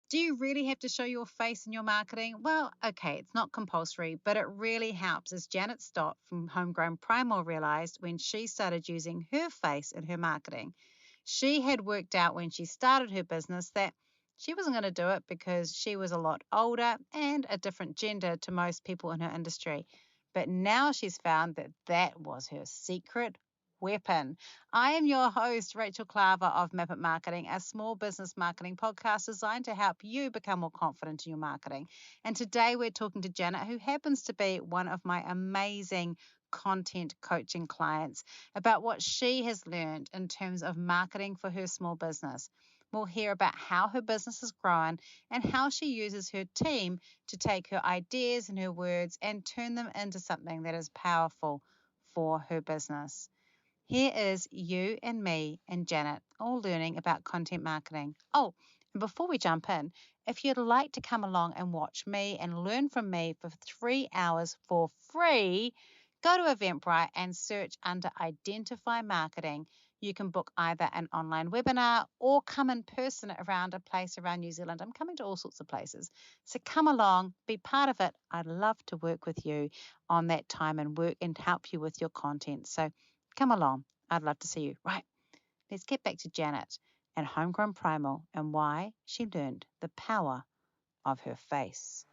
Do you really have to show your face in your marketing? Well, okay, it's not compulsory, but it really helps, as Janet Stott from Homegrown Primal realized when she started using her face in her marketing. She had worked out when she started her business that she wasn't going to do it because she was a lot older and a different gender to most people in her industry. But now she's found that that was her secret weapon. I am your host, Rachel Klaver of Map It Marketing, a small business marketing podcast designed to help you become more confident in your marketing. And today we're talking to Janet, who happens to be one of my amazing content coaching clients, about what she has learned in terms of marketing for her small business. We'll hear about how her business has grown and how she uses her team to take her ideas and her words and turn them into something that is powerful for her business. Here is you and me and Janet all learning about content marketing. Oh, and before we jump in, if you'd like to come along and watch me and learn from me for 3 hours for free, go to Eventbrite and search under Identify Marketing. You can book either an online webinar or come in person around a place around New Zealand. I'm coming to all sorts of places. So come along, be part of it. I'd love to work with you on that time and work and help you with your content. So come along. I'd love to see you. Right. Let's get back to Janet and Homegrown Primal and why she learned the power of her face.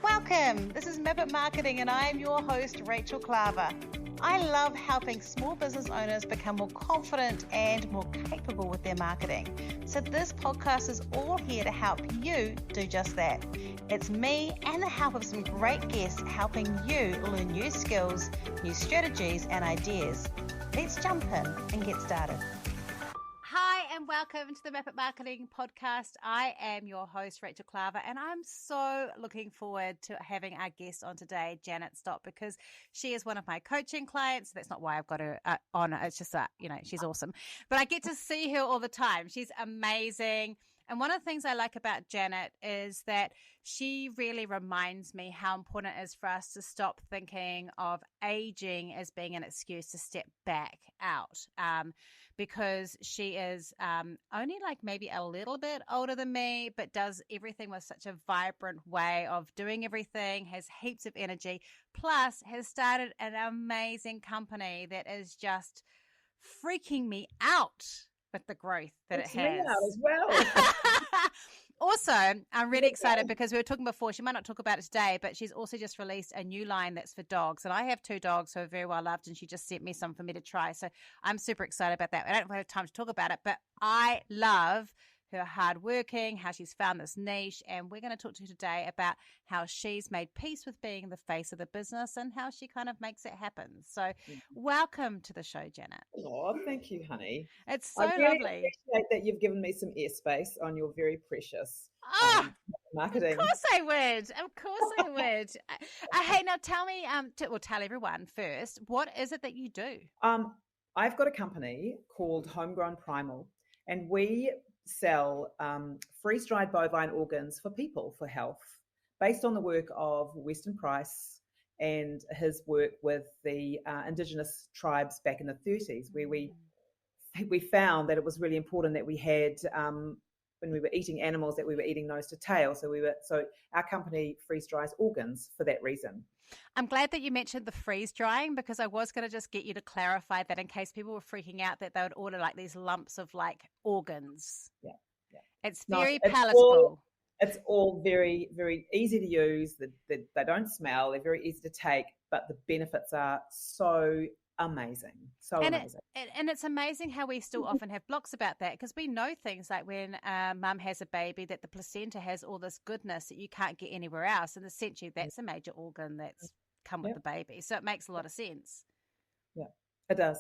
Welcome. This is Map It Marketing and I am your host, Rachel Klaver. I love helping small business owners become more confident and more capable with their marketing. So this podcast is all here to help you do just that. It's me and the help of some great guests helping you learn new skills, new strategies and ideas. Let's jump in and get started. Hi and welcome to the Map It Marketing podcast. I am your host, Rachel Klaver, and I'm so looking forward to having our guest on today, Janet Stott, because she is one of my coaching clients. That's not why I've got her on. It's just that, she's awesome. But I get to see her all the time. She's amazing. And one of the things I like about Janet is that she really reminds me how important it is for us to stop thinking of aging as being an excuse to step back out, because she is only like maybe a little bit older than me, but does everything with such a vibrant way of doing everything, has heaps of energy, plus has started an amazing company that is just freaking me out with the growth that it has. Me out as well. Also, I'm really excited because we were talking before, she might not talk about it today, but she's also just released a new line that's for dogs. And I have 2 dogs who are very well loved, and she just sent me some for me to try. So I'm super excited about that. I don't have time to talk about it, but I love her hardworking, how she's found this niche. And we're going to talk to her today about how she's made peace with being the face of the business and how she kind of makes it happen. So welcome to the show, Janet. Oh, thank you, honey. It's so I really lovely. appreciate that you've given me some airspace on your very precious marketing. Of course I would. Of course I would. Hey, now tell me, tell everyone first, what is it that you do? I've got a company called Homegrown Primal, and we sell freeze-dried bovine organs for people, for health, based on the work of Weston Price and his work with the Indigenous tribes back in the 30s, where we found that it was really important that we had, when we were eating animals, that we were eating nose to tail. So our company freeze dries organs for that reason. I'm glad that you mentioned the freeze drying, because I was going to just get you to clarify that in case people were freaking out that they would order like these lumps of like organs. Yeah. It's very palatable. It's all very, very easy to use. They don't smell. They're very easy to take, but the benefits are so amazing. And it's amazing how we still often have blocks about that, because we know things like when mum has a baby, that the placenta has all this goodness that you can't get anywhere else. And essentially that's a major organ that's come with the baby. So it makes a lot of sense. Yeah, it does.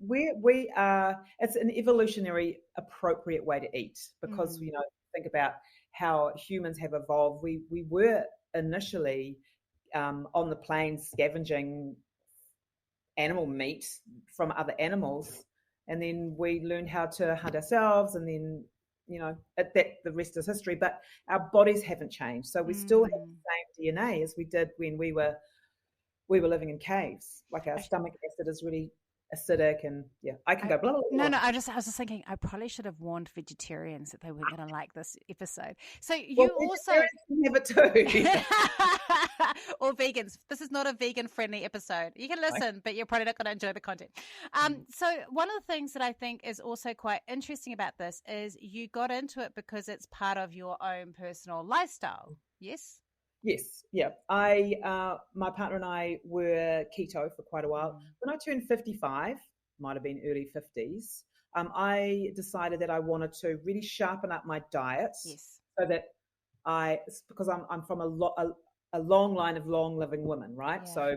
We are, it's an evolutionary appropriate way to eat, because, think about how humans have evolved. We were initially on the plains scavenging animal meat from other animals, and then we learned how to hunt ourselves, and then the rest is history. But our bodies haven't changed, so we still have the same DNA as we did when we were living in caves. Like our stomach acid is really acidic, and I can go blah, blah, blah. No, I was just thinking I probably should have warned vegetarians that they weren't going to like this episode. So you also have it too. or vegans. This is not a vegan friendly episode. You can listen, but you're probably not going to enjoy the content. So one of the things that I think is also quite interesting about this is you got into it because it's part of your own personal lifestyle. Yes. Yes, yeah. My partner and I were keto for quite a while. When I turned 55, might have been early 50s, I decided that I wanted to really sharpen up my diet. Yes. So that because I'm from a long line of long living women, right? Yeah. So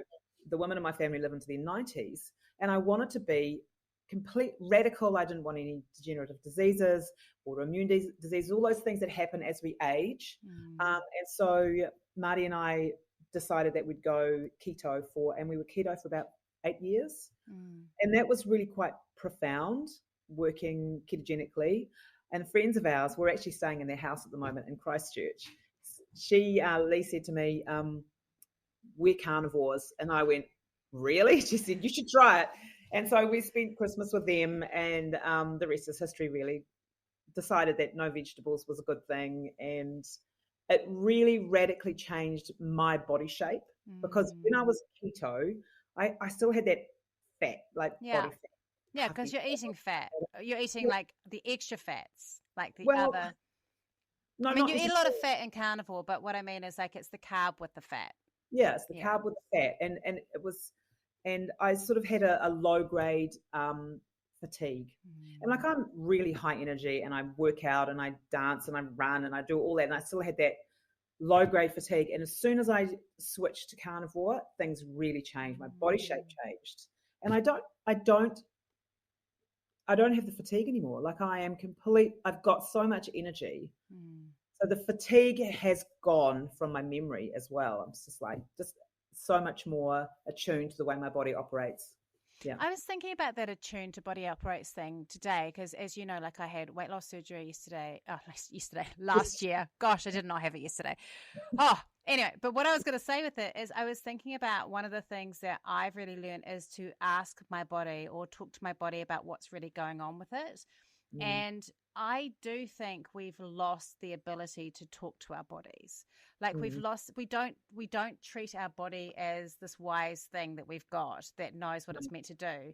the women in my family live into their 90s, and I wanted to be complete radical. I didn't want any degenerative diseases, autoimmune diseases, all those things that happen as we age. And so Marty and I decided that we'd go keto and we were keto for about 8 years. And that was really quite profound, working ketogenically. And friends of ours, we're actually staying in their house at the moment in Christchurch. Lee said to me, we're carnivores. And I went, really? She said, you should try it. And so we spent Christmas with them, and the rest is history, really. Decided that no vegetables was a good thing. And it really radically changed my body shape, because when I was keto, I still had that fat, like body fat. Yeah, because you're eating fat. You're eating like the extra fats, like the other. No, I mean, you eat a lot of fat in carnivore, but what I mean is like it's the carb with the fat. Yeah, it's the carb with the fat. And it was, and I sort of had a low grade fatigue. And like I'm really high energy, and I work out and I dance and I run and I do all that. And I still had that low grade fatigue. And as soon as I switched to carnivore, things really changed. My body shape changed. And I don't have the fatigue anymore. Like I've got so much energy. So the fatigue has gone from my memory as well. I'm just so much more attuned to the way my body operates. Yeah. I was thinking about that attuned to body operates thing today, because as you know, like I had weight loss surgery last year. Gosh, I did not have it yesterday. Anyway, but what I was going to say with it is I was thinking about one of the things that I've really learned is to ask my body or talk to my body about what's really going on with it. And I do think we've lost the ability to talk to our bodies. Like we don't treat our body as this wise thing that we've got that knows what it's meant to do.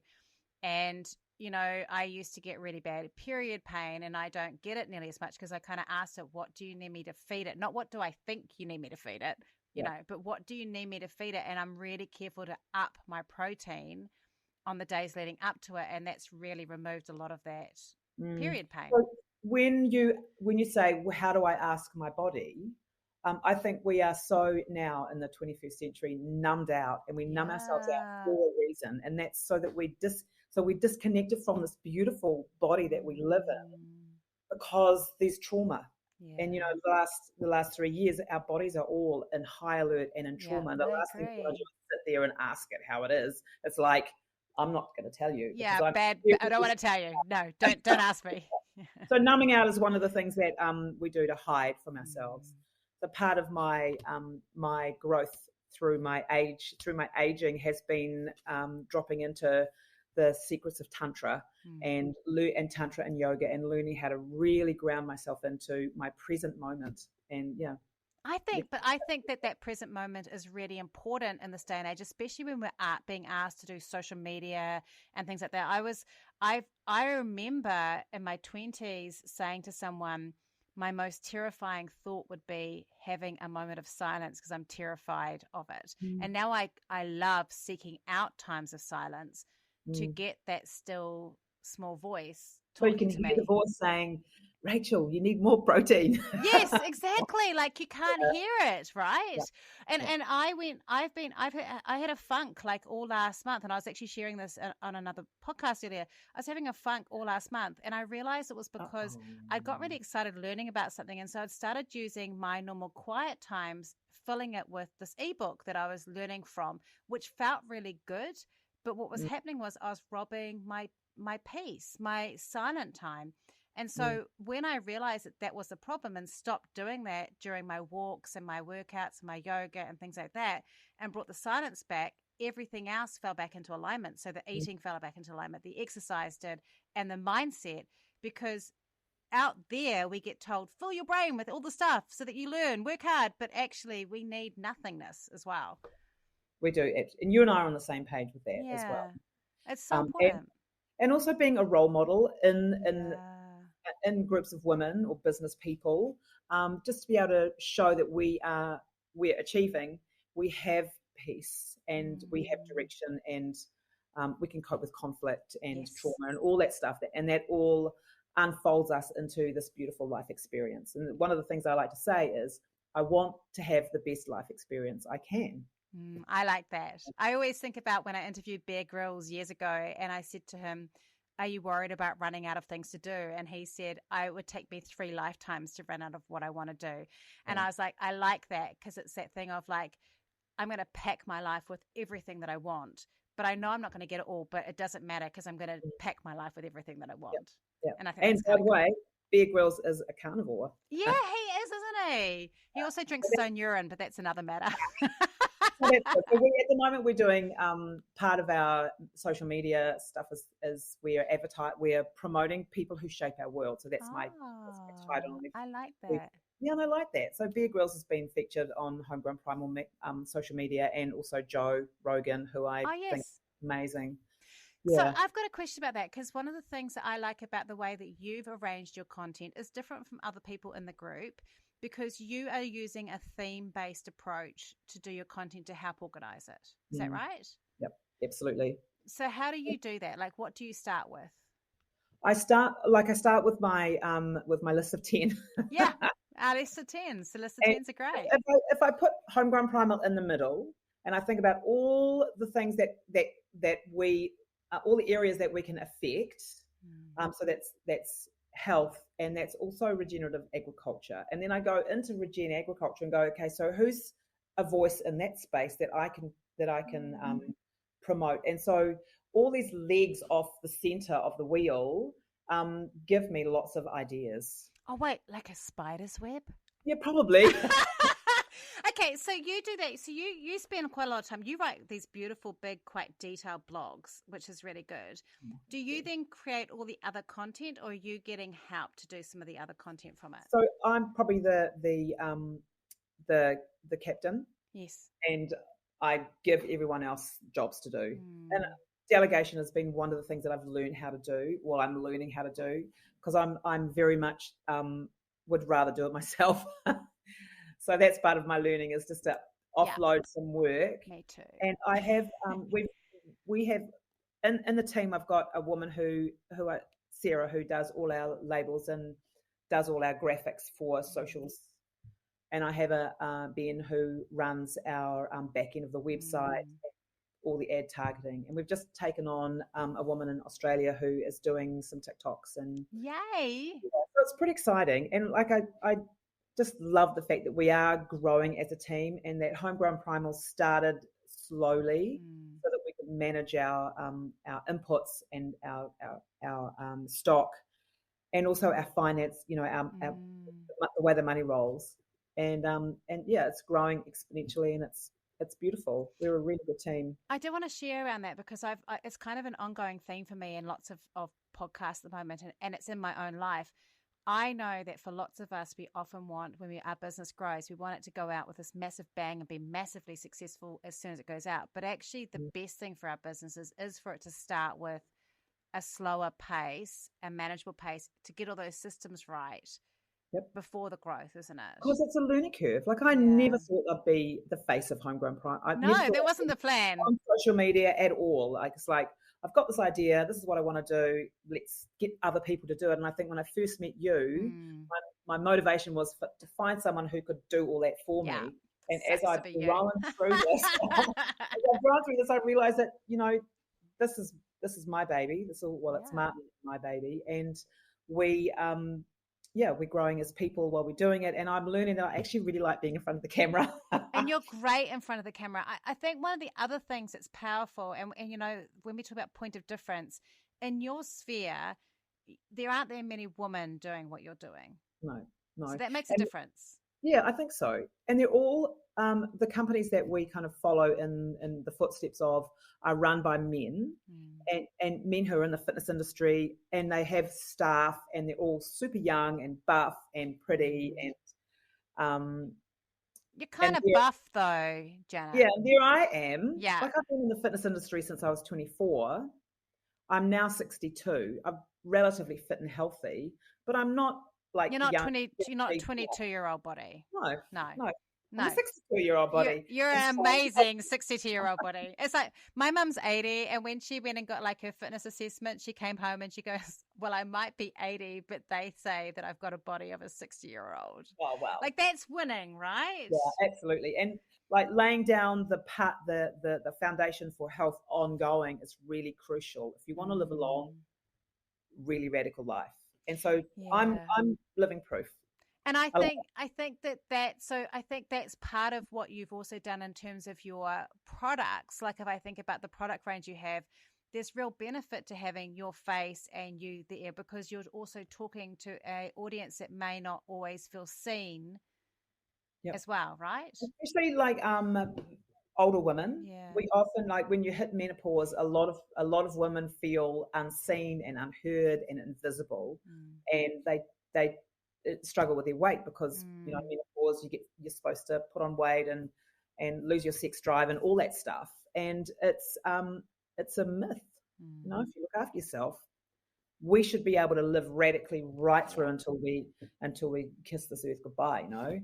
And, you know, I used to get really bad period pain, and I don't get it nearly as much because I kind of asked it, what do you need me to feed it? Not what do I think you need me to feed it, you know, but what do you need me to feed it? And I'm really careful to up my protein on the days leading up to it. And that's really removed a lot of that period pain. So when you say, well, how do I ask my body? I think we are so now in the 21st century numbed out, and we numb ourselves out for a reason, and that's so that we're disconnected from this beautiful body that we live in, because there's trauma. And you know, the last 3 years, our bodies are all in high alert and in trauma. And the last thing I do is sit there and ask it how it is. It's like, I'm not going to tell you. Yeah, bad. I don't want to tell you. No, don't ask me. So numbing out is one of the things that we do to hide from ourselves. The part of my my growth through my aging has been dropping into the secrets of Tantra and Tantra and yoga, and learning how to really ground myself into my present moment. And I think that present moment is really important in this day and age, especially when we're being asked to do social media and things like that. I remember in my 20s saying to someone, my most terrifying thought would be having a moment of silence because I'm terrified of it. And now I love seeking out times of silence to get that still small voice talking so you can to hear me. the voice saying, Rachel, you need more protein. Yes, exactly. Like you can't hear it, right? Yeah. And I had a funk like all last month, and I was actually sharing this on another podcast earlier. I was having a funk all last month, and I realized it was because I'd got really excited learning about something, and so I'd started using my normal quiet times, filling it with this ebook that I was learning from, which felt really good. But what was happening was I was robbing my peace, my silent time. And so when I realized that was the problem and stopped doing that during my walks and my workouts and my yoga and things like that, and brought the silence back, everything else fell back into alignment. So the eating fell back into alignment, the exercise did, and the mindset, because out there we get told, fill your brain with all the stuff so that you learn, work hard, but actually we need nothingness as well. We do. And you and I are on the same page with that as well. It's so important. And also being a role model in groups of women or business people, just to be able to show that we're achieving, we have peace and we have direction, and we can cope with conflict and trauma and all that stuff, and that all unfolds us into this beautiful life experience. And one of the things I like to say is, I want to have the best life experience I can. I like that. I always think about when I interviewed Bear Grylls years ago, and I said to him, are you worried about running out of things to do? And he said, it would take me 3 lifetimes to run out of what I want to do. And I was like, I like that, because it's that thing of like, I'm going to pack my life with everything that I want, but I know I'm not going to get it all, but it doesn't matter, because I'm going to pack my life with everything that I want. Yeah. And I think, and by the way, Bear Grylls is a carnivore. Yeah, he is, isn't he? He also drinks his own urine, but that's another matter. So at the moment, we're doing part of our social media stuff is we're promoting people who shape our world. So that's my title. I like that. Yeah, and I like that. So Bear Grylls has been featured on Homegrown Primal social media, and also Joe Rogan, who I think is amazing. Yeah. So I've got a question about that, because one of the things that I like about the way that you've arranged your content is different from other people in the group, because you are using a theme-based approach to do your content to help organize it. Is that right? Yep, absolutely. So how do you do that? Like, what do you start with? I start with my list of 10. Yeah, our list of 10. So list of 10s are great. If I put Homegrown Primal in the middle, and I think about all the things that we, all the areas that we can affect, so that's health, and that's also regenerative agriculture. And then I go into regen agriculture and go, okay, so who's a voice in that space that I can promote? And so all these legs off the center of the wheel give me lots of ideas. Oh wait, like a spider's web? Yeah, probably. Okay, so you do that. So you spend quite a lot of time. You write these beautiful, big, quite detailed blogs, which is really good. Do you then create all the other content, or are you getting help to do some of the other content from it? So I'm probably the captain. Yes. And I give everyone else jobs to do. And delegation has been one of the things that I've learned how to do. Well, I'm learning how to do, because I'm very much would rather do it myself. So that's part of my learning, is just to offload some work. Me too. And I have we have in the team, I've got a woman who Sarah, who does all our labels and does all our graphics for socials. And I have a Ben who runs our back end of the website, all the ad targeting. And we've just taken on a woman in Australia who is doing some TikToks. And yay! So it's pretty exciting. And like I just love the fact that we are growing as a team, and that Homegrown Primal started slowly so that we could manage our inputs and our stock, and also our finance, our the way the money rolls. And yeah, it's growing exponentially, and it's beautiful. We're a really good team. I do want to share around that, because it's kind of an ongoing theme for me in lots of podcasts at the moment, and it's in my own life. I know that for lots of us, we often want, when our business grows, we want it to go out with this massive bang and be massively successful as soon as it goes out. But actually, the best thing for our businesses is for it to start with a slower pace, a manageable pace, to get all those systems right before the growth, isn't it? Because it's a learning curve. Like, I never thought I'd be the face of Homegrown Primal. No, that wasn't the plan. On social media at all. Like, it's like, I've got this idea. This is what I want to do. Let's get other people to do it. And I think when I first met you, my motivation was to find someone who could do all that for me. And as I've grown through this, I realized that, this is my baby. It's my baby. And we're growing as people while we're doing it. And I'm learning that I actually really like being in front of the camera. And you're great in front of the camera. I think one of the other things that's powerful, and when we talk about point of difference, in your sphere, there aren't that many women doing what you're doing. No. So that makes a difference. Yeah, I think so. And they're all the companies that we kind of follow in the footsteps of are run by men and men who are in the fitness industry, and they have staff, and they're all super young and buff and pretty and You're kind of there, buff though, Janet. yeah, and there I am. Yeah. Like, I've been in the fitness industry since I was 24. I'm now 62. I'm relatively fit and healthy, but I'm not like You're not young. 20. You're not a 22-year-old body. No, No. no. No. I'm a 62-year-old body. You're an amazing 62-year-old body. It's like my mum's 80, and when she went and got like her fitness assessment, she came home and she goes, "Well, I might be 80, but they say that I've got a body of a 60-year-old." Oh, wow. Like, that's winning, right? Yeah, absolutely. And like laying down the foundation for health ongoing is really crucial if you want to live a long, really radical life. And so I'm living proof. And I think that's part of what you've also done in terms of your products. Like, if I think about the product range you have, there's real benefit to having your face and you there, because you're also talking to an audience that may not always feel seen as well, right? Especially like older women. Yeah. We often, like, when you hit menopause, a lot of women feel unseen and unheard and invisible, and they struggle with their weight because menopause, you're supposed to put on weight and lose your sex drive and all that stuff, and it's a myth. You know, if you look after yourself, we should be able to live radically right through until we kiss this earth goodbye. You know.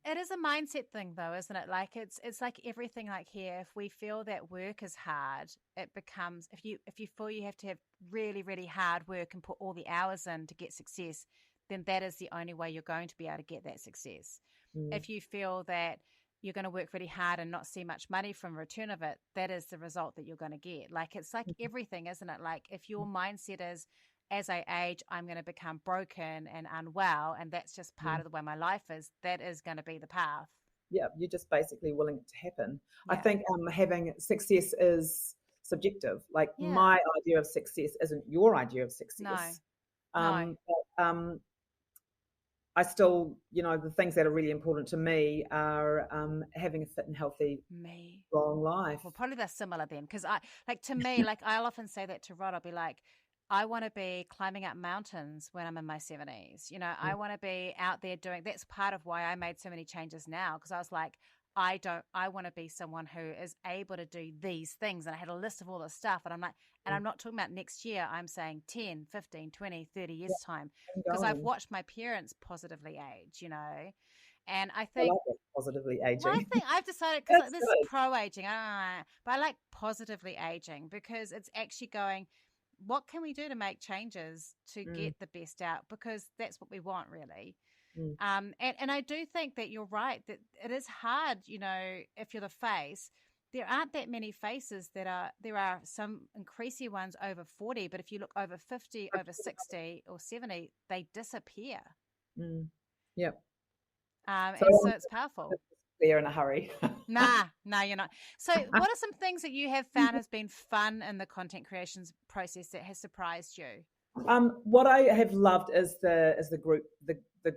It is a mindset thing though, isn't it? Like, it's like everything. Like, here, if we feel that work is hard, it becomes, if you feel you have to have really, really hard work and put all the hours in to get success, then that is the only way you're going to be able to get that success. If you feel that you're going to work really hard and not see much money from return of it, that is the result that you're going to get. Like, it's like everything, isn't it? Like, if your mindset is, as I age, I'm going to become broken and unwell, and that's just part of the way my life is, that is going to be the path. Yeah, you're just basically willing it to happen. I think having success is subjective. Like, my idea of success isn't your idea of success. No. But, I still, the things that are really important to me are having a fit and healthy, long life. Well, probably they're similar then, because to me, like, I'll often say that to Rod. I'll be like, I want to be climbing up mountains when I'm in my 70s. I want to be out there doing, that's part of why I made so many changes now. Because I was like, I want to be someone who is able to do these things. And I had a list of all this stuff. And I'm like, and I'm not talking about next year. I'm saying 10, 15, 20, 30 years time. Because I've watched my parents positively age, And I think, I like that, positively aging. Well, I think I've decided, because this is pro-aging, but I like positively aging, because it's actually going, what can we do to make changes to get the best out? Because that's what we want, really. And I do think that you're right, that it is hard, if you're the face. There aren't that many faces there are some increasing ones over 40, but if you look over 50, over 60 or 70, they disappear. Yep. So it's powerful. They're in a hurry. Nah, you're not. So what are some things that you have found has been fun in the content creations process that has surprised you? What I have loved is the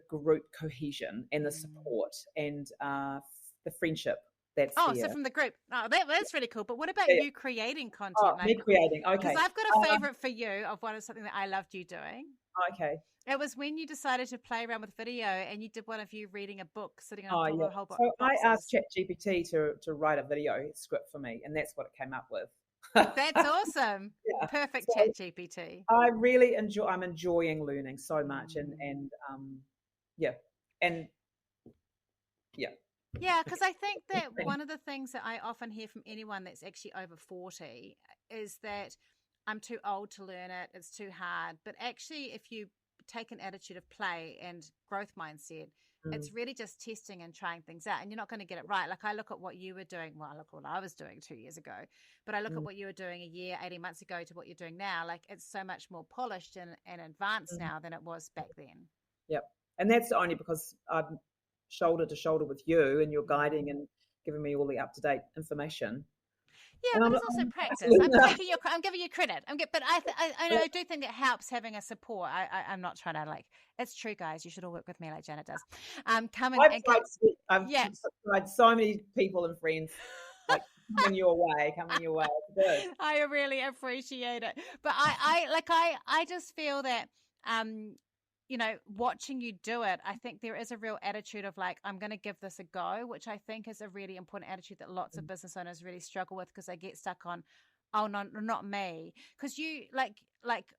group cohesion and the support and the friendship that's there. So from the group. Oh, that's really cool. But what about you creating content? Me creating. Okay. Because I've got a favorite for you of something that I loved you doing. Okay. It was when you decided to play around with video, and you did one of you reading a book, sitting on a whole book. So I asked ChatGPT to write a video script for me, and that's what it came up with. That's awesome. Perfect, ChatGPT. I'm enjoying learning so much, Yeah, because I think that one of the things that I often hear from anyone that's actually over 40 is that I'm too old to learn it, it's too hard. But actually, if you take an attitude of play and growth mindset, it's really just testing and trying things out, and you're not going to get it right. Like, I look at what you were doing. Well, I look at what I was doing 2 years ago, but I look at what you were doing a year, 18 months ago to what you're doing now. Like, it's so much more polished and advanced now than it was back then. Yep. And that's only because I'm shoulder to shoulder with you, and you're guiding and giving me all the up-to-date information. Yeah, And but it's also practice. I'm giving you credit. But I do think it helps having a support. I'm not trying to like. It's true, guys. You should all work with me like Janet does. I've tried so many people and friends like coming your way. It's good. I really appreciate it, but I just feel that watching you do it, I think there is a real attitude of like, I'm going to give this a go, which I think is a really important attitude that lots of business owners really struggle with because they get stuck on, oh, no, not me. Because you like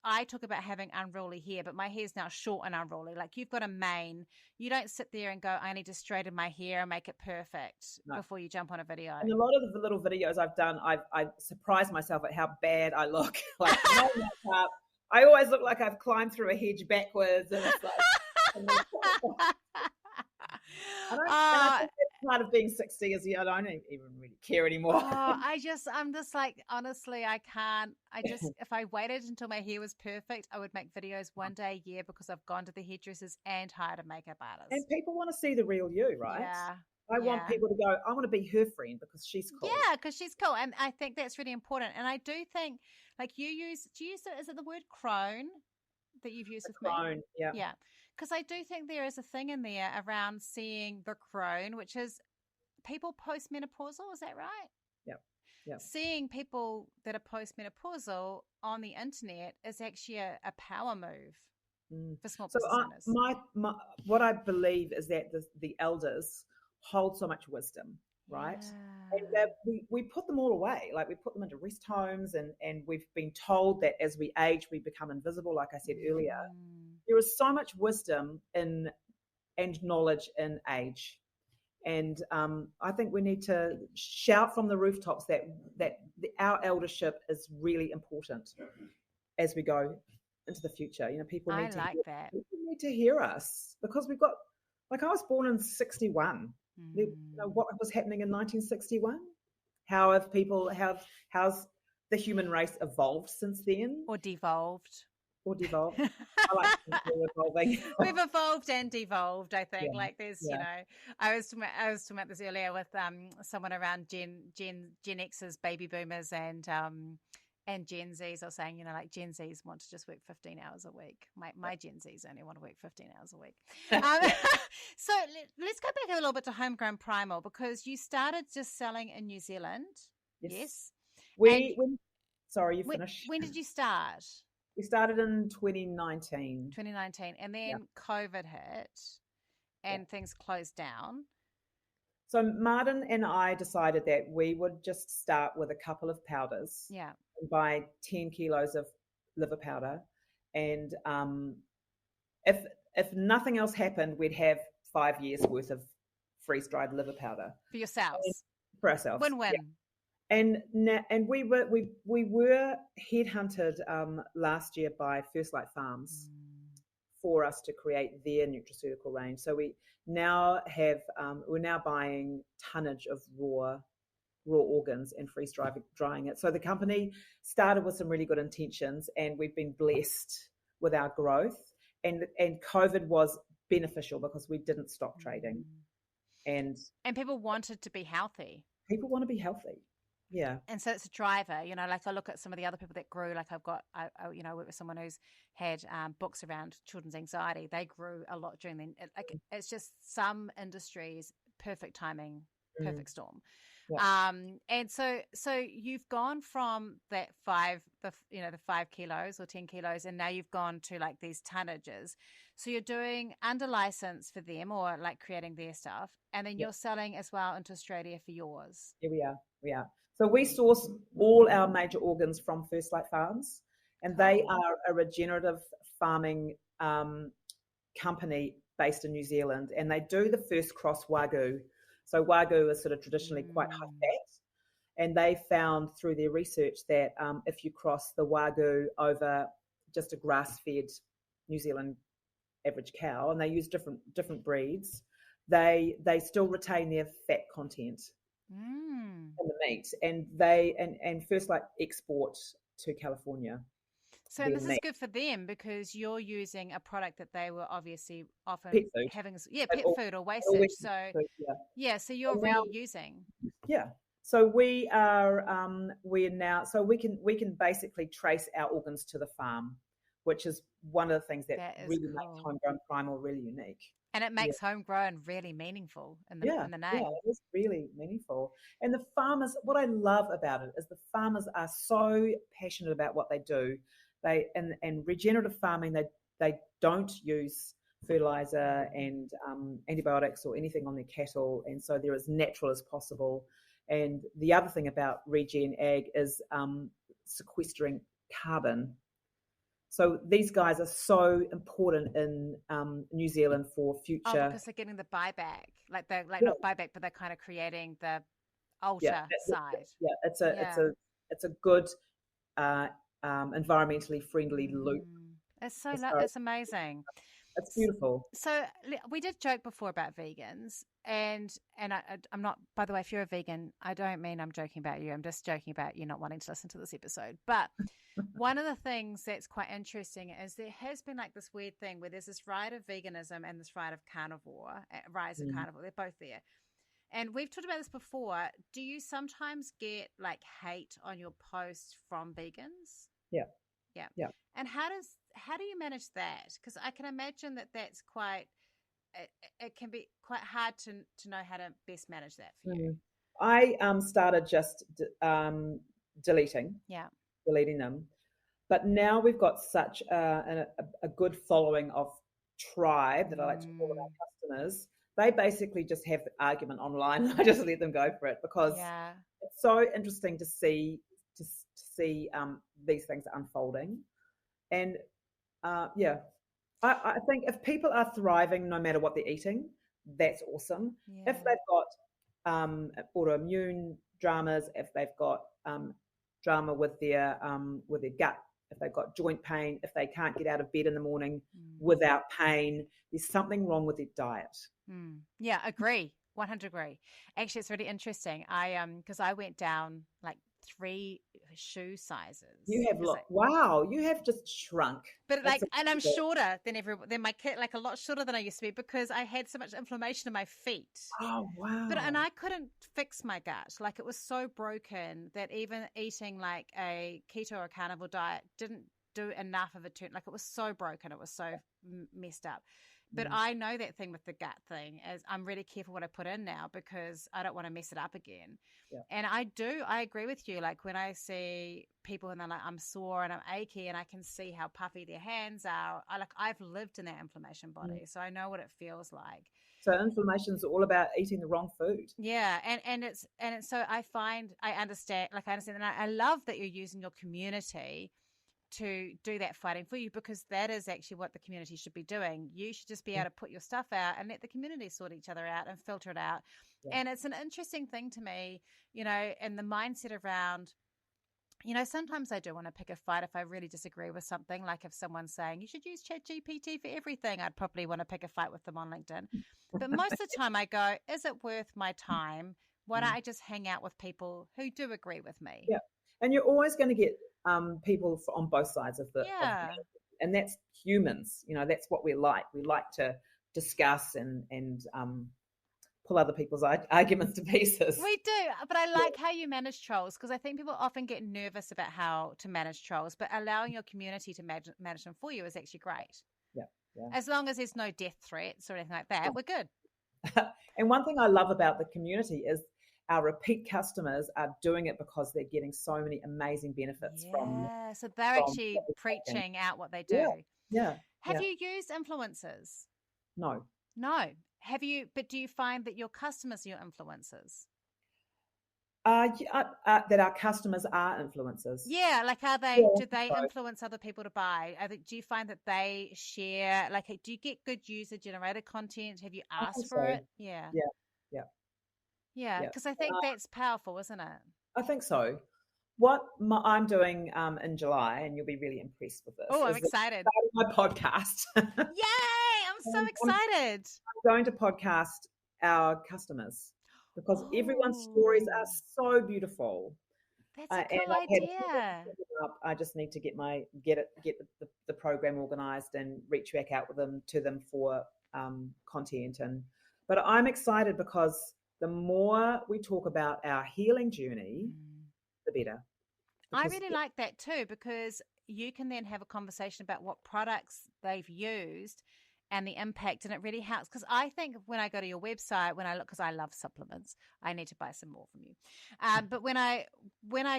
I talk about having unruly hair, but my hair's now short and unruly. Like you've got a mane. You don't sit there and go, I need to straighten my hair and make it perfect before you jump on a video. And a lot of the little videos I've done, I've surprised myself at how bad I look. Like no makeup. I always look like I've climbed through a hedge backwards, and it's like. I think that's part of being 60 is I don't even really care anymore. I'm just like, honestly, I can't. If I waited until my hair was perfect, I would make videos one day a year because I've gone to the hairdressers and hired a makeup artist. And people want to see the real you, right? Yeah. I want people to go, I want to be her friend because she's cool. Yeah, because she's cool. And I think that's really important. And I do think, like, do you use is it the word crone that you've used with crone, me? yeah. Yeah. Because I do think there is a thing in there around seeing the crone, which is people postmenopausal. Is that right? Yeah. Seeing people that are postmenopausal on the internet is actually a power move for small business owners. What I believe is that the elders hold so much wisdom, right? Yeah. And we put them all away. Like we put them into rest homes, and we've been told that as we age, we become invisible, like I said earlier. There is so much wisdom and knowledge in age. And I think we need to shout from the rooftops that our eldership is really important as we go into the future. People need people need to hear us because we've got, like, I was born in 61. What was happening in 1961? How's the human race evolved since then? Or devolved. I like to think we're evolving. We've evolved and devolved, I think. Like there's, I was talking about this earlier with someone around Gen X's, baby boomers, and Gen Zs are saying, like Gen Zs want to just work 15 hours a week. My Gen Zs only want to work 15 hours a week. So let's go back a little bit to Homegrown Primal, because you started just selling in New Zealand. Yes. Sorry, you finished. When did you start? We started in 2019. And then COVID hit and things closed down. So Martin and I decided that we would just start with a couple of powders. Yeah. And buy 10 kilos of liver powder. And if nothing else happened, we'd have 5 years worth of freeze-dried liver powder. For yourselves? For ourselves. Win-win. Yeah. And we were headhunted last year by First Light Farms for us to create their nutraceutical range. So we now have we're now buying tonnage of raw organs and freeze drying it. So the company started with some really good intentions, and we've been blessed with our growth. And COVID was beneficial because we didn't stop trading. And people wanted to be healthy. People want to be healthy. Yeah. And so it's a driver, like I look at some of the other people that grew, like I work with someone who's had books around children's anxiety. They grew a lot during it's just some industries, perfect timing, perfect storm. Yeah. And so you've gone from that 5 kilos or 10 kilos, and now you've gone to like these tonnages. So you're doing under license for them, or like creating their stuff, and then you're selling as well into Australia for yours. Yeah, we are. So we source all our major organs from First Light Farms, and they are a regenerative farming company based in New Zealand, and they do the first cross Wagyu. So Wagyu is sort of traditionally quite high fat, and they found through their research that if you cross the Wagyu over just a grass-fed New Zealand average cow, and they use different breeds, they still retain their fat content in the meat, and First Light export to California. So this is good for them because you're using a product that they were obviously often having, pet food or wastage. So you're reusing. Yeah. So we're now, so we can basically trace our organs to the farm, which is one of the things that really cool. makes Homegrown Primal really unique. And it makes homegrown really meaningful in the name. Yeah, it is really meaningful. And the farmers, what I love about it is the farmers are so passionate about what they do. And regenerative farming, they don't use fertilizer and antibiotics or anything on their cattle, and so they're as natural as possible. And the other thing about regen ag is sequestering carbon. So these guys are so important in New Zealand for future. Oh, because they're getting the buyback, not buyback, but they're kind of creating the altar side. It's a good environmentally friendly loop. It's it's amazing. It's beautiful. So we did joke before about vegans, and I'm not. By the way, if you're a vegan, I don't mean I'm joking about you. I'm just joking about you not wanting to listen to this episode. But one of the things that's quite interesting is there has been like this weird thing where there's this rise of veganism and this rise of carnivore. They're both there. And we've talked about this before. Do you sometimes get like hate on your posts from vegans? Yeah. And how do you manage that? Because I can imagine that's quite. It can be quite hard to know how to best manage that for you. I started just deleting them, but now we've got such a good following of tribe that I like to call our customers. They basically just have the argument online. I just let them go for it because it's so interesting to see these things unfolding. And I think if people are thriving no matter what they're eating, that's awesome. If they've got autoimmune dramas, if they've got drama with their gut, if they've got joint pain, if they can't get out of bed in the morning without pain, there's something wrong with their diet. Yeah, agree. 100 agree. Actually, it's really interesting. Because I went down like 3 shoe sizes. You have wow, you have just shrunk. But and I'm shorter than my kid, like a lot shorter than I used to be because I had so much inflammation in my feet. Oh wow. And I couldn't fix my gut. Like it was so broken that even eating like a keto or carnivore diet didn't do enough of a turn. Like it was so broken. It was so messed up. But I know that thing with the gut thing is I'm really careful what I put in now because I don't want to mess it up again. Yeah. And I agree with you. Like when I see people and they're like, I'm sore and I'm achy and I can see how puffy their hands are. I've lived in that inflammation body. So I know what it feels like. So inflammation is all about eating the wrong food. Yeah. And it's so I understand and I love that you're using your community to do that fighting for you because that is actually what the community should be doing. You should just be able to put your stuff out and let the community sort each other out and filter it out. Yeah. And it's an interesting thing to me, and the mindset around, sometimes I do want to pick a fight if I really disagree with something. Like if someone's saying you should use ChatGPT for everything, I'd probably want to pick a fight with them on LinkedIn. But most of the time I go, is it worth my time? Why don't I just hang out with people who do agree with me? Yeah. And you're always going to get people on both sides of the and that's humans. That's what we like. We like to discuss and pull other people's arguments to pieces. We do, but I like how you manage trolls because I think people often get nervous about how to manage trolls, but allowing your community to manage them for you is actually great. Yeah. As long as there's no death threats or anything like that, we're good. And one thing I love about the community is our repeat customers are doing it because they're getting so many amazing benefits from. Yeah, so they're actually preaching out what they do. Yeah. Have you used influencers? No. Have you? But do you find that your customers are your influencers? That our customers are influencers. Yeah, like are they? Do they influence other people to buy? Do you find that they share? Like, do you get good user-generated content? Have you asked for it? Yeah, because I think that's powerful, isn't it? I think so. What I'm doing in July, and you'll be really impressed with this. Oh, I'm excited. My podcast. Yay! I'm so excited. I'm going to podcast our customers because everyone's stories are so beautiful. That's a cool idea. I just need to get the program organized and reach back out to them for content. But I'm excited because the more we talk about our healing journey, the better. I really like that too, because you can then have a conversation about what products they've used and the impact, and it really helps. Because I think when I go to your website, when I look, because I love supplements, I need to buy some more from you. But when I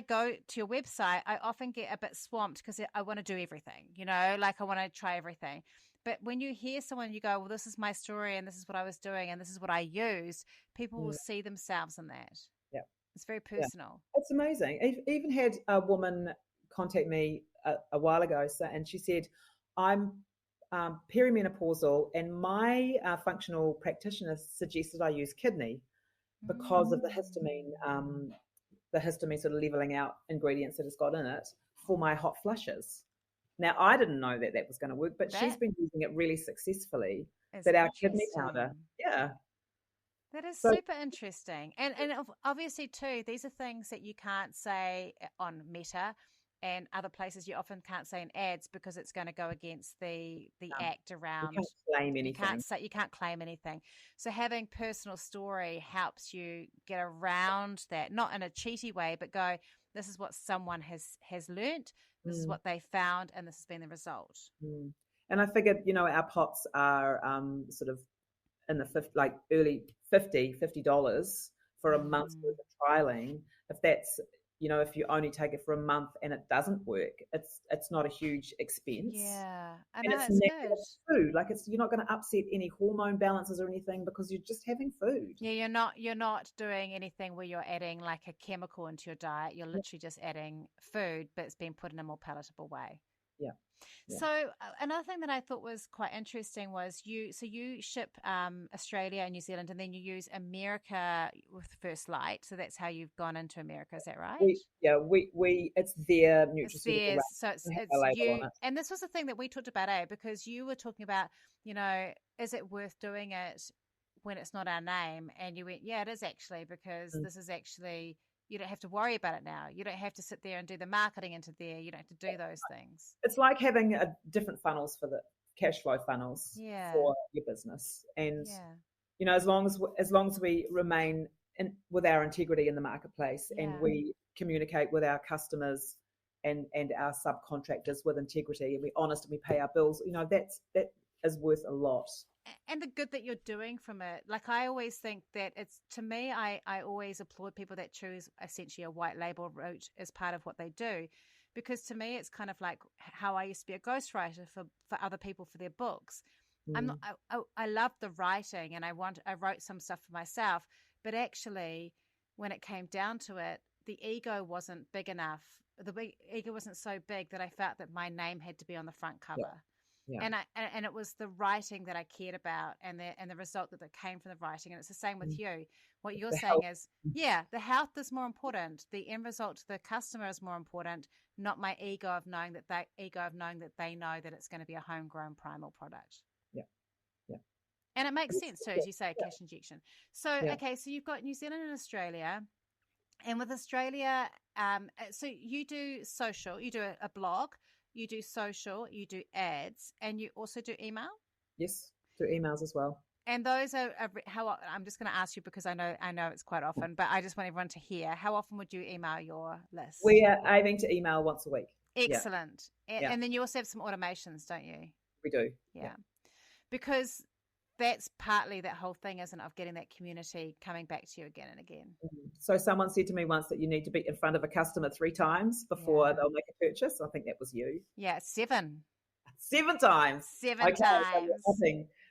go to your website, I often get a bit swamped because I want to do everything, like I want to try everything. But when you hear someone, you go, well, this is my story and this is what I was doing and this is what I used, people will see themselves in that. Yeah. It's very personal. Yeah. It's amazing. I even had a woman contact me a while ago, and she said, I'm perimenopausal and my functional practitioner suggested I use kidney because of the histamine sort of leveling out ingredients that it's got in it for my hot flushes. Now, I didn't know that was going to work, but she's been using it really successfully. But our kidney powder, that is super interesting. And obviously, too, these are things that you can't say on Meta and other places. You often can't say in ads because it's going to go against the act around. You can't claim anything. You can't claim anything. So having personal story helps you get around that, not in a cheaty way, but go, this is what someone has learnt, this is what they found, and this has been the result. And I figured, our pots are sort of in the early $50 for a month's worth of trialing. If that's, if you only take it for a month and it doesn't work, it's not a huge expense. Yeah, and it's natural food. Like you're not going to upset any hormone balances or anything because you're just having food. Yeah, you're not doing anything where you're adding like a chemical into your diet. You're literally just adding food, but it's been put in a more palatable way. Yeah. So another thing that I thought was quite interesting was you ship Australia and New Zealand, and then you use America with First Light. So that's how you've gone into America. Is that right? It's their nutraceutical. It's theirs. So it's you. And this was the thing that we talked about, because you were talking about, is it worth doing it when it's not our name? And you went, yeah, it is actually, because this is actually, you don't have to worry about it now. You don't have to sit there and do the marketing into there. You don't have to do those things. It's like having different funnels for the cash flow funnels for your business. And, as long as we remain with our integrity in the marketplace and we communicate with our customers and our subcontractors with integrity, and we're honest and we pay our bills, that is worth a lot. And the good that you're doing from it. Like, I always think that to me, I always applaud people that choose essentially a white label route as part of what they do, because to me, it's kind of like how I used to be a ghostwriter for other people for their books. I love the writing, and I wrote some stuff for myself, but actually when it came down to it, the ego wasn't big enough. The ego wasn't so big that I felt that my name had to be on the front cover. Yeah. And it was the writing that I cared about, and the result that came from the writing. And it's the same with you. What you're saying is, the health is more important. The end result to the customer is more important, not my ego of knowing that they know that it's going to be a homegrown primal product. Yeah. And it makes sense too, as you say, cash injection. So okay, so you've got New Zealand and Australia, and with Australia, so you do social, you do a blog. You do social, you do ads, and you also do email? Yes, do emails as well. And those are how I'm just going to ask you, because I know it's quite often, but I just want everyone to hear. How often would you email your list? We are aiming to email once a week. Excellent. Yeah. And then you also have some automations, don't you? We do. Yeah. Because that's partly that whole thing, isn't it, of getting that community coming back to you again and again. So someone said to me once that you need to be in front of a customer 3 times before they'll make a purchase. I think that was you. Yeah, 7. 7 times. 7 times.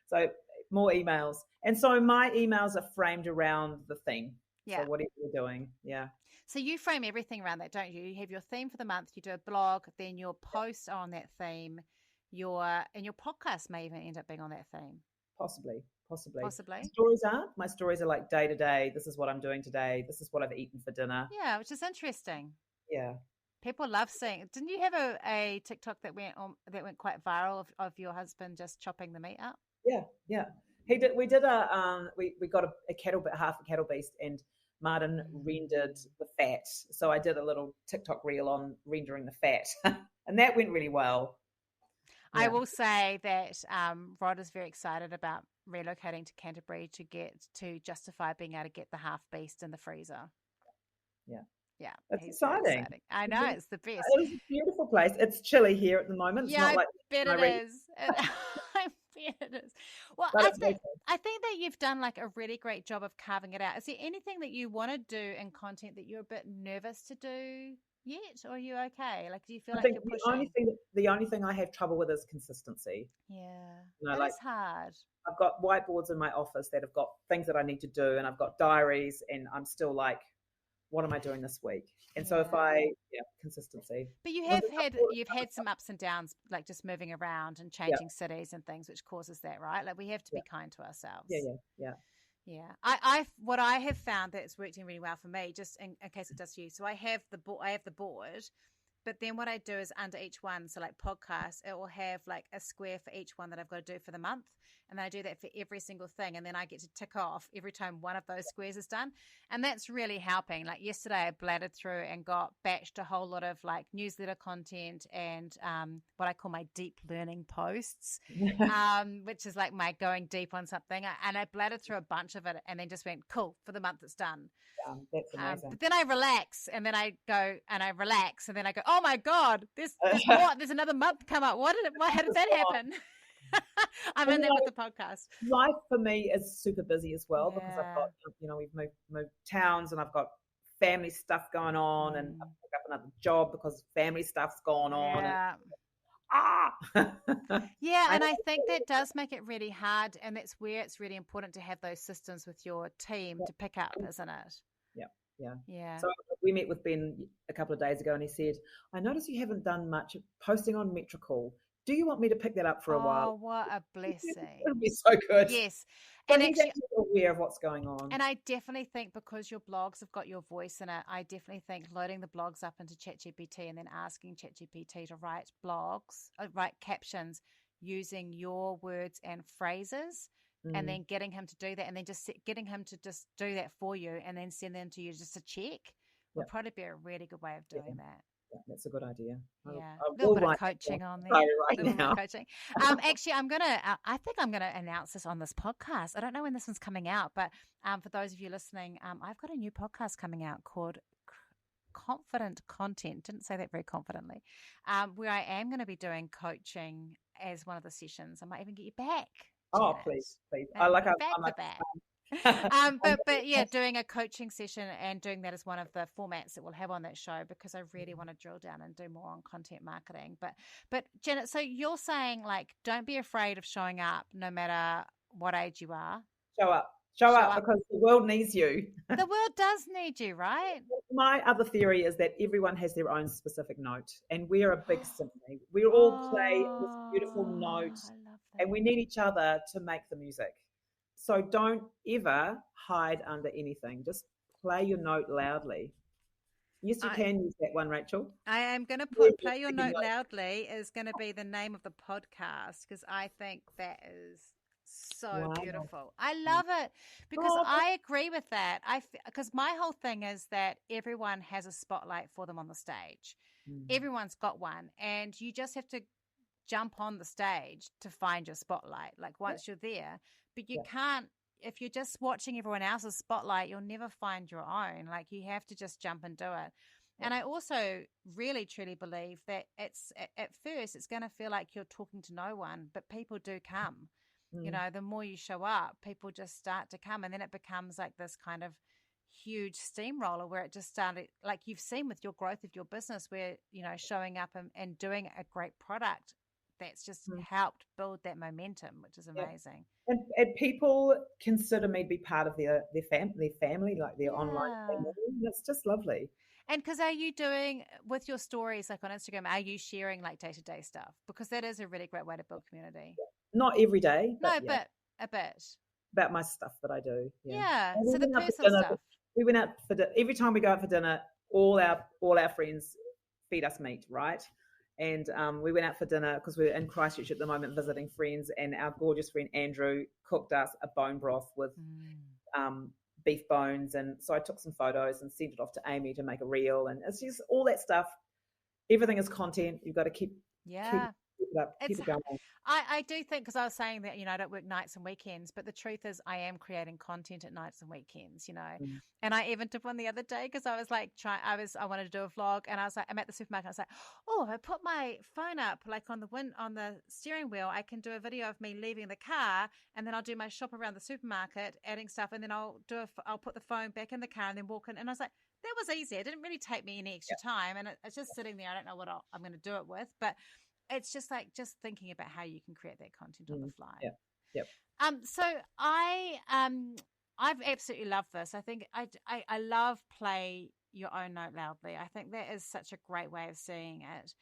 So more emails. And so my emails are framed around the theme. Yeah. So whatever you're doing. Yeah. So you frame everything around that, don't you? You have your theme for the month, you do a blog, then your posts are on that theme, and your podcast may even end up being on that theme. Possibly. My stories are like day to day. This is what I'm doing today. This is what I've eaten for dinner. Yeah, which is interesting. Yeah. People love seeing it. Didn't you have a TikTok that went quite viral of your husband just chopping the meat up? Yeah. He did. We did we got half a cattle beast, and Martin rendered the fat. So I did a little TikTok reel on rendering the fat, and that went really well. I will say that Rod is very excited about relocating to Canterbury to justify being able to get the half beast in the freezer. Yeah, It's he's exciting. I know, it's the best. It's a beautiful place. It's chilly here at the moment. It's not like bet it is. I bet it is. Well, I think that you've done like a really great job of carving it out. Is there anything that you want to do in content that you're a bit nervous to do yet, or are you okay? Like, do you feel like you're pushing? The only thing I have trouble with is consistency. Yeah, that's hard. I've got whiteboards in my office that have got things that I need to do, and I've got diaries, and I'm still like, what am I doing this week? And so consistency. But you've had some ups and downs, like just moving around and changing cities and things, which causes that, right? Like we have to be kind to ourselves. Yeah. What I have found that's working really well for me, just in case it does for you. So I have the board, but then what I do is under each one, so like podcasts, it will have like a square for each one that I've got to do for the month. And then I do that for every single thing. And then I get to tick off every time one of those squares is done. And that's really helping. Like yesterday, I bladdered through and batched a whole lot of like newsletter content and what I call my deep learning posts, which is like my going deep on something. And I bladdered through a bunch of it and then just went, cool, for the month it's done. That's amazing. But then I relax and then I go and I relax and then I go, oh my God, there's more. There's another month come up. How did that happen? I'm in there with the podcast. Life for me is super busy as well because I've got, we've moved towns and I've got family stuff going on and I've picked up another job because family stuff's going on. And I think that does make it really hard, and that's where it's really important to have those systems with your team to pick up, isn't it? Yeah. So we met with Ben a couple of days ago and he said, I noticed you haven't done much posting on Metrical. Do you want me to pick that up for a while? Oh, what a blessing. It'll be so good. Yes. And actually aware of what's going on. And I definitely think because your blogs have got your voice in it, I definitely think loading the blogs up into ChatGPT and then asking ChatGPT to write write captions using your words and phrases and then getting him to do that and then just getting him to just do that for you and then send them to you just to check would probably be a really good way of doing that. Yeah, that's a good idea. A little bit of coaching on there. Right now. Coaching. Actually, I think I'm gonna announce this on this podcast. I don't know when this one's coming out, but for those of you listening, I've got a new podcast coming out called Confident Content. Didn't say that very confidently. Where I am going to be doing coaching as one of the sessions. I might even get you back. Oh, Janet. please. But yeah, doing a coaching session and doing that as one of the formats that we'll have on that show because I really want to drill down and do more on content marketing. But Janet, so you're saying like don't be afraid of showing up no matter what age you are. Show up because the world needs you. The world does need you, right? My other theory is that everyone has their own specific note and we're a big symphony. We all play this beautiful note and we need each other to make the music. So don't ever hide under anything. Just play your note loudly. Yes, you can use that one, Rachel. I am going to put play your note loudly is going to be the name of the podcast because I think that is so beautiful. I love it because I agree with that. Because my whole thing is that everyone has a spotlight for them on the stage. Everyone's got one, and you just have to jump on the stage to find your spotlight. Like once you're there, but you can't. If you're just watching everyone else's spotlight, you'll never find your own. Like you have to just jump and do it. And I also really, truly believe that it's at first it's going to feel like you're talking to no one, but people do come. You know, the more you show up, people just start to come, and then it becomes like this kind of huge steamroller where it just started, like you've seen with your growth of your business, where you know showing up and doing a great product that's just helped build that momentum, which is amazing. And people consider me to be part of their family, like their online family. It's just lovely. And because are you doing with your stories, like on Instagram, are you sharing like day-to-day stuff? Because that is a really great way to build community. Not every day. But a bit. About my stuff that I do. Yeah. So the personal stuff. We went out for dinner. Every time we go out for dinner, all our friends feed us meat, right? And we went out for dinner because we're in Christchurch at the moment visiting friends, and our gorgeous friend Andrew cooked us a bone broth with beef bones. And so I took some photos and sent it off to Amy to make a reel. And it's just all that stuff. Everything is content. You've got to keep Keep it going. I do think, because I was saying that, I don't work nights and weekends, but the truth is I am creating content at nights and weekends, and I even took one the other day because I was like, I wanted to do a vlog, and I was like, I'm at the supermarket. I was like, oh, if I put my phone up like on the steering wheel, I can do a video of me leaving the car, and then I'll do my shop around the supermarket, adding stuff, and then I'll put the phone back in the car and then walk in. And I was like, that was easy. It didn't really take me any extra time, and it's just sitting there. I don't know what I'm going to do it with, but it's just thinking about how you can create that content on the fly. Yep. So I've absolutely loved this. I think I love play your own note loudly. I think that is such a great way of seeing it.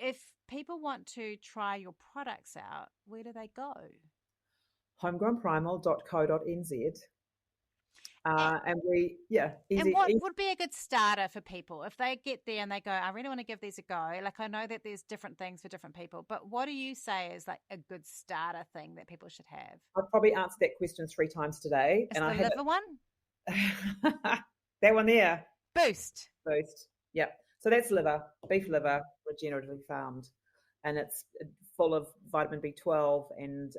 If people want to try your products out, where do they go? Homegrownprimal.co.nz. And we, easy. And what would be a good starter for people if they get there and they go, I really want to give these a go? Like, I know that there's different things for different people, but what do you say is like a good starter thing that people should have? I've probably answered that question 3 times today. Is the liver one? That one there. Boost. Yep. So that's liver, beef liver, regeneratively farmed, and it's full of vitamin B12 and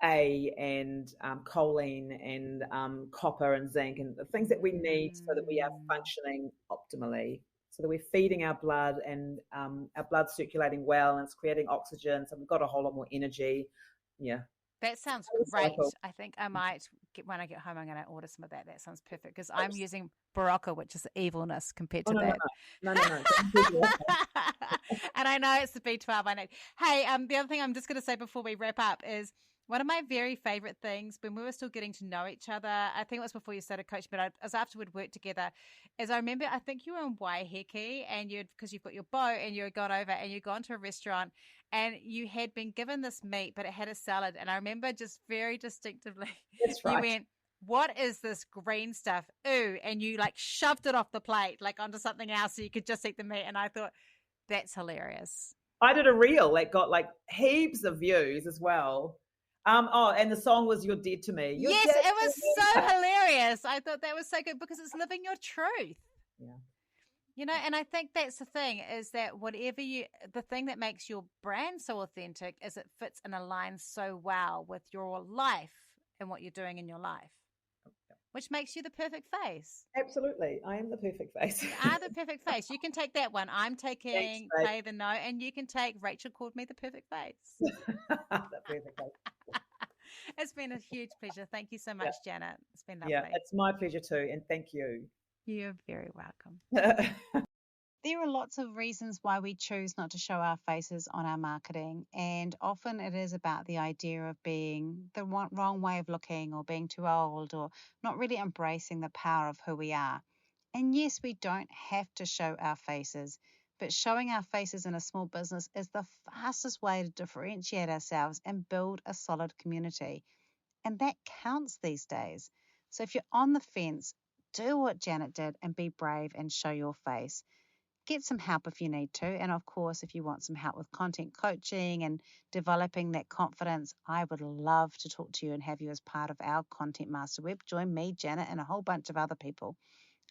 A and choline and copper and zinc and the things that we need so that we are functioning optimally, so that we're feeding our blood and our blood circulating well, and it's creating oxygen, so we've got a whole lot more energy. Yeah. That sounds great. I think I might when I get home, I'm going to order some of that. That sounds perfect because I'm using Barocca, which is evilness compared to that. No. And I know it's the B12 I need. Hey, the other thing I'm just going to say before we wrap up is one of my very favorite things when we were still getting to know each other, I think it was before you started coaching, but it was after we'd worked together, is I remember, I think you were in Waiheke and because you've got your boat and you had gone over and you'd gone to a restaurant and you had been given this meat, but it had a salad. And I remember just very distinctively, That's right. You went, what is this green stuff? Ooh. And you like shoved it off the plate, like onto something else so you could just eat the meat. And I thought, that's hilarious. I did a reel that got like heaps of views as well. And the song was "You're Dead to Me." Yes, it was so hilarious. I thought that was so good because it's living your truth. Yeah. And I think that's the thing is that the thing that makes your brand so authentic is it fits and aligns so well with your life and what you're doing in your life, which makes you the perfect face. Absolutely. I am the perfect face. You are the perfect face. You can take that one. I'm taking Play the Note, and you can take Rachel called me the perfect face. The perfect face. It's been a huge pleasure. Thank you so much, Janet. It's been lovely. Yeah, it's my pleasure too, and thank you. You're very welcome. There are lots of reasons why we choose not to show our faces on our marketing, and often it is about the idea of being the wrong way of looking or being too old or not really embracing the power of who we are. And yes, we don't have to show our faces, but showing our faces in a small business is the fastest way to differentiate ourselves and build a solid community. And that counts these days. So if you're on the fence, do what Janet did and be brave and show your face. Get some help if you need to. And of course, if you want some help with content coaching and developing that confidence, I would love to talk to you and have you as part of our Content Master Web. Join me, Janet, and a whole bunch of other people.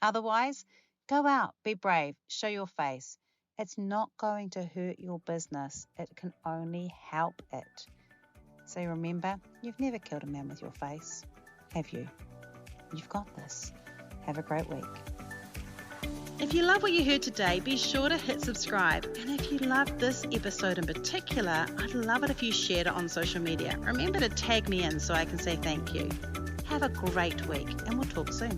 Otherwise, go out, be brave, show your face. It's not going to hurt your business. It can only help it. So remember, you've never killed a man with your face, have you? You've got this. Have a great week. If you love what you heard today, be sure to hit subscribe. And if you loved this episode in particular, I'd love it if you shared it on social media. Remember to tag me in so I can say thank you. Have a great week, and we'll talk soon.